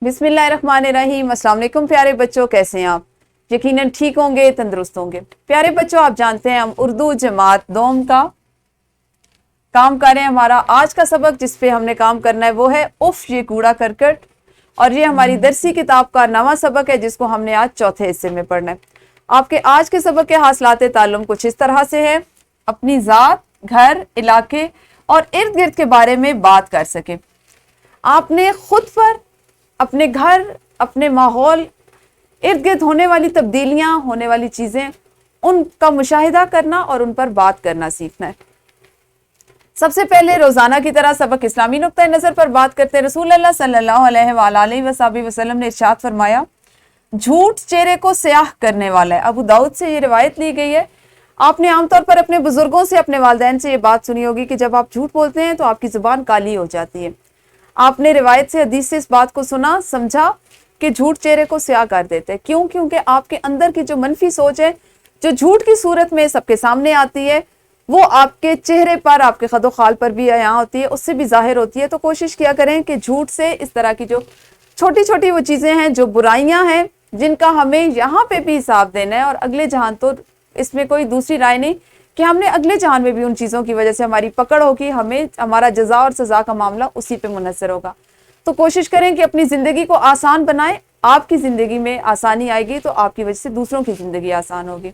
बिस्मिल्लाहिर्रहमानिर्रहीम। अस्सलाम वालेकुम प्यारे बच्चों, कैसे हैं आप? यकीनन ठीक होंगे, तंदुरुस्त होंगे। प्यारे बच्चों, आप जानते हैं हम उर्दू जमात दोम का काम कर रहे हैं। हमारा आज का सबक जिस पे हमने काम करना है वो है उफ ये कूड़ा करकट, और ये हमारी दरसी किताब का नवा सबक है जिसको हमने आज चौथे हिस्से में पढ़ना है। आपके आज के सबक के हासिलात ताल्लुम कुछ इस तरह से है: अपनी ज़ात, घर, इलाके और इर्द गिर्द के बारे में बात कर सके। आपने खुद पर, अपने घर, अपने माहौल, इर्द गिर्द होने वाली तब्दीलियां, होने वाली चीज़ें, उनका मुशाहिदा करना और उन पर बात करना सीखना है। सबसे पहले रोज़ाना की तरह सबक इस्लामी नुक्ता नज़र पर बात करते हैं। रसूल अल्लाह सल्लल्लाहु अलैहि वसल्लम ने इरशाद फरमाया, झूठ चेहरे को स्याह करने वाला है। अबू दाऊद से ये रिवायत ली गई है। आपने आमतौर पर अपने बुजुर्गों से, अपने वालिदैन से ये बात सुनी होगी कि जब आप झूठ बोलते हैं तो आपकी ज़ुबान काली हो जाती है। आपने रिवायत से, हदीस से इस बात को सुना, समझा कि झूठ चेहरे को स्याह कर देते हैं। क्यों? क्योंकि आपके अंदर की जो मनफी सोच है, जो झूठ की सूरत में सबके सामने आती है, वो आपके चेहरे पर, आपके खदो खाल पर भी यहाँ होती है, उससे भी जाहिर होती है। तो कोशिश किया करें कि झूठ से, इस तरह की जो छोटी छोटी वो चीज़ें हैं, जो बुराइयां हैं, जिनका हमें यहाँ पे भी हिसाब देना है और अगले जहान, तो इसमें कोई दूसरी राय नहीं कि हमने अगले जहान में भी उन चीज़ों की वजह से हमारी पकड़ होगी, हमें हमारा जज़ा और सज़ा का मामला उसी पे मुनहसर होगा। तो कोशिश करें कि अपनी ज़िंदगी को आसान बनाएं। आपकी ज़िंदगी में आसानी आएगी तो आपकी वजह से दूसरों की ज़िंदगी आसान होगी।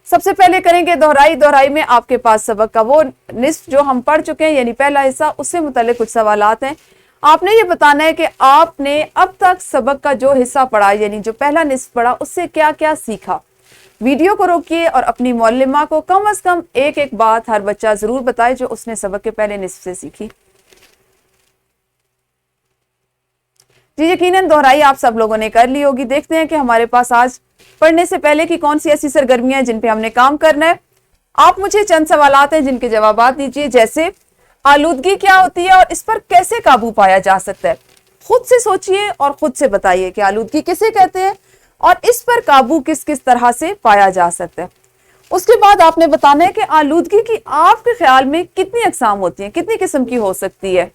सबसे पहले करेंगे दोहराई में आपके पास सबक का वो निस्फ जो हम पढ़ चुके हैं, यानी पहला हिस्सा, उससे मुतल्लिक कुछ सवालात हैं। आपने ये बताना है कि आपने अब तक सबक का जो हिस्सा पढ़ा, यानी जो पहला निस्फ पढ़ा, उससे क्या क्या सीखा। वीडियो को रोकिए और अपनी मौलिमा को कम से कम एक एक बात हर बच्चा जरूर बताए जो उसने सबक के पहले निस्फ से सीखी। जी यकीनन दोहराई आप सब लोगों ने कर ली होगी। देखते हैं कि हमारे पास आज पढ़ने से पहले की कौन सी ऐसी सरगर्मियां हैं जिन पे हमने काम करना है। आप मुझे चंद सवालात हैं जिनके जवाब दीजिए, जैसे आलूदगी क्या होती है और इस पर कैसे काबू पाया जा सकता है। खुद से सोचिए और खुद से बताइए कि आलूदगी किसे कहते हैं और इस पर काबू किस किस तरह से पाया जा सकता है। उसके बाद आपने बताना है कि आलूदगी की आपके ख्याल में कितनी अकसाम होती है, कितनी किस्म की हो सकती है।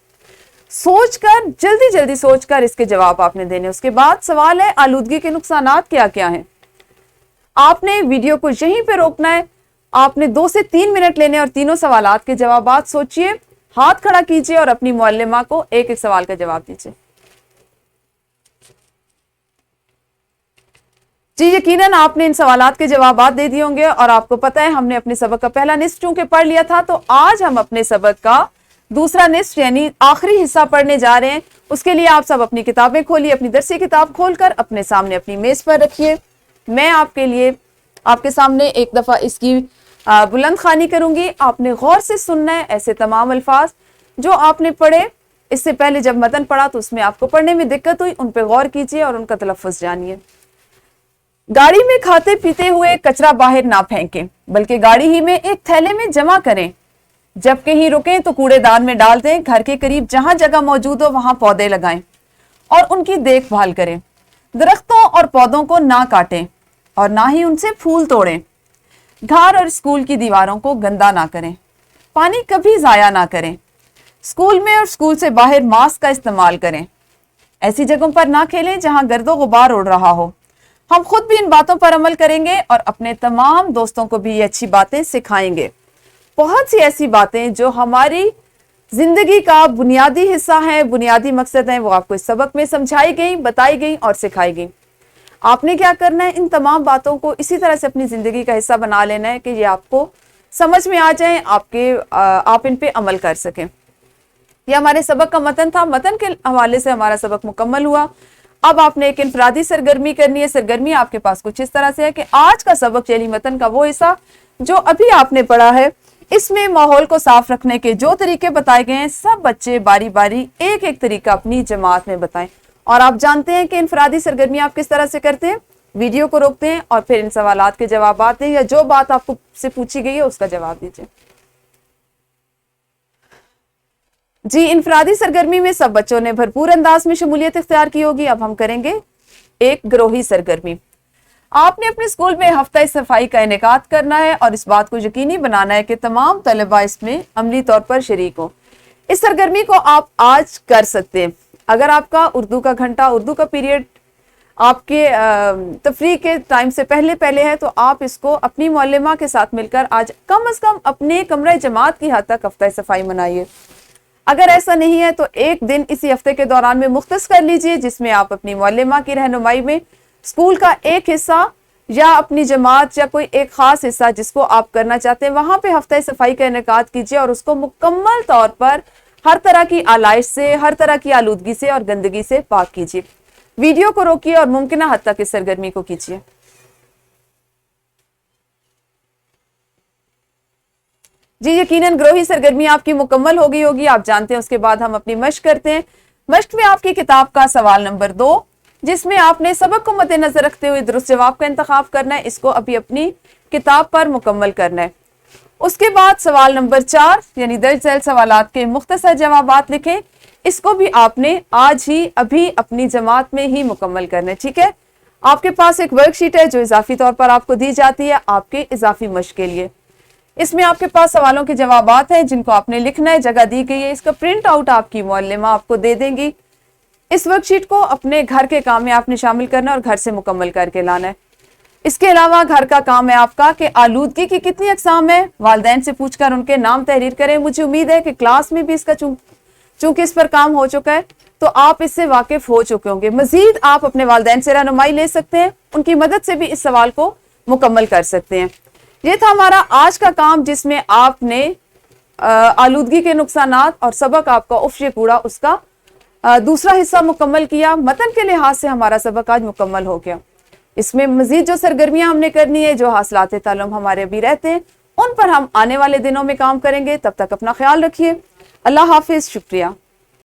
सोचकर, जल्दी जल्दी सोचकर इसके जवाब आपने देने। उसके बाद सवाल है, आलूदगी के नुकसानात क्या क्या हैं। आपने वीडियो को यहीं पे रोकना है। आपने 2 से 3 मिनट लेने और तीनों सवालात के जवाबात सोचिए, हाथ खड़ा कीजिए और अपनी मुअल्लिमा को एक एक सवाल का जवाब दीजिए। जी यकीनन आपने इन सवालात के जवाब दे दिए होंगे और आपको पता है हमने अपने सबक का पहला निस्फ चूंकि पढ़ लिया था, तो आज हम अपने सबक का दूसरा निस्फ यानी आखिरी हिस्सा पढ़ने जा रहे हैं। उसके लिए आप सब अपनी किताबें खोलिए, अपनी दरसी किताब खोलकर अपने सामने अपनी मेज पर रखिए। मैं आपके लिए आपके सामने एक दफ़ा इसकी बुलंद खानी करूंगी। आपने गौर से सुनना है ऐसे तमाम अल्फाज जो आपने पढ़े। इससे पहले जब मतन पढ़ा तो उसमें आपको पढ़ने में दिक्कत हुई, उन पर गौर कीजिए और उनका तलफ़्फ़ुज़ जानिए। गाड़ी में खाते पीते हुए कचरा बाहर ना फेंकें, बल्कि गाड़ी ही में एक थैले में जमा करें। जब कहीं रुकें तो कूड़ेदान में डाल दें। घर के करीब जहां जगह मौजूद हो वहां पौधे लगाएं और उनकी देखभाल करें। दरख्तों और पौधों को ना काटें और ना ही उनसे फूल तोड़ें। घर और स्कूल की दीवारों को गंदा ना करें। पानी कभी ज़ाया ना करें। स्कूल में और स्कूल से बाहर मास्क का इस्तेमाल करें। ऐसी जगहों पर ना खेलें जहां गर्दो गुबार उड़ रहा हो। हम खुद भी इन बातों पर अमल करेंगे और अपने तमाम दोस्तों को भी ये अच्छी बातें सिखाएंगे। बहुत सी ऐसी बातें जो हमारी जिंदगी का बुनियादी हिस्सा है, बुनियादी मकसद है, वो आपको इस सबक में समझाई गई, बताई गई और सिखाई गई। आपने क्या करना है, इन तमाम बातों को इसी तरह से अपनी जिंदगी का हिस्सा बना लेना है कि ये आपको समझ में आ जाए, आप इन पे अमल कर सकें। ये हमारे सबक का मतन था। मतन के हवाले से हमारा सबक मुकम्मल हुआ। अब आपने एक इनफरादी सरगर्मी करनी है। सरगर्मी आपके पास कुछ इस तरह से है कि आज का सबक यानी मतन का वो हिस्सा जो अभी आपने पढ़ा है, इसमें माहौल को साफ रखने के जो तरीके बताए गए हैं, सब बच्चे बारी बारी एक एक तरीका अपनी जमात में बताएं। और आप जानते हैं कि इनफरादी सरगर्मी आप किस तरह से करते हैं। वीडियो को रोकते हैं और फिर इन सवालात के जवाब दें या जो बात आपको से पूछी गई है उसका जवाब दीजिए। जी इनफरादी सरगर्मी में सब बच्चों ने भरपूर अंदाज में शमूलियत इख्तियार की होगी। अब हम करेंगे एक गिरोही सरगर्मी। आपने अपने स्कूल में हफ्ता सफाई का इनेकाद करना है और इस बात को यकीनी बनाना है कि तमाम तलबा इसमें अमली तौर पर शरीक हो। इस सरगर्मी को आप आज कर सकते हैं। اگر آپ کا اردو کا گھنٹہ، اردو کا پیریڈ آپ کے تفریح کے ٹائم سے پہلے ہے تو آپ اس کو اپنی معلمہ کے ساتھ مل کر آج کم از کم اپنے کمرہ جماعت کی حد تک ہفتہ صفائی منائیے۔ اگر ایسا نہیں ہے تو ایک دن اسی ہفتے کے دوران میں مختص کر لیجئے جس میں آپ اپنی معلمہ کی رہنمائی میں اسکول کا ایک حصہ یا اپنی جماعت یا کوئی ایک خاص حصہ جس کو آپ کرنا چاہتے ہیں وہاں پہ ہفتہ صفائی کا انعقاد کیجئے اور اس کو مکمل طور پر ہر طرح کی آلائش سے، ہر طرح کی آلودگی سے اور گندگی سے پاک کیجئے۔ ویڈیو کو روکیے اور ممکنہ حد تک اس سرگرمی کو کیجئے۔ جی یقیناً گروہی سرگرمی آپ کی مکمل ہو گئی ہوگی، آپ جانتے ہیں۔ اس کے بعد ہم اپنی مشق کرتے ہیں۔ مشق میں آپ کی کتاب کا سوال نمبر 2 جس میں آپ نے سبق کو مد نظر رکھتے ہوئے درست جواب کا انتخاب کرنا ہے، اس کو ابھی اپنی کتاب پر مکمل کرنا ہے۔ اس کے بعد سوال نمبر 4 یعنی درج ذیل سوالات کے مختصر جوابات لکھیں، اس کو بھی آپ نے آج ہی ابھی اپنی جماعت میں ہی مکمل کرنا ہے، ٹھیک ہے۔ آپ کے پاس ایک ورک شیٹ ہے جو اضافی طور پر آپ کو دی جاتی ہے آپ کے اضافی مشق کے لیے۔ اس میں آپ کے پاس سوالوں کے جوابات ہیں جن کو آپ نے لکھنا ہے، جگہ دی گئی ہے، اس کا پرنٹ آؤٹ آپ کی معلمہ آپ کو دے دیں گی۔ اس ورک شیٹ کو اپنے گھر کے کام میں آپ نے شامل کرنا اور گھر سے مکمل کر کے لانا ہے۔ اس کے علاوہ گھر کا کام ہے آپ کا کہ آلودگی کی کتنی اقسام ہے، والدین سے پوچھ کر ان کے نام تحریر کریں۔ مجھے امید ہے کہ کلاس میں بھی اس کا چونکہ اس پر کام ہو چکا ہے تو آپ اس سے واقف ہو چکے ہوں گے۔ مزید آپ اپنے والدین سے رہنمائی لے سکتے ہیں، ان کی مدد سے بھی اس سوال کو مکمل کر سکتے ہیں۔ یہ تھا ہمارا آج کا کام جس میں آپ نے آلودگی کے نقصانات اور سبق آپ کا اف یہ کوڑا اس کا دوسرا حصہ مکمل کیا۔ متن کے لحاظ سے ہمارا سبق آج مکمل ہو گیا۔ اس میں مزید جو سرگرمیاں ہم نے کرنی ہے، جو حاصلات تعلم ہمارے ابھی رہتے ہیں، ان پر ہم آنے والے دنوں میں کام کریں گے۔ تب تک اپنا خیال رکھیے۔ اللہ حافظ، شکریہ۔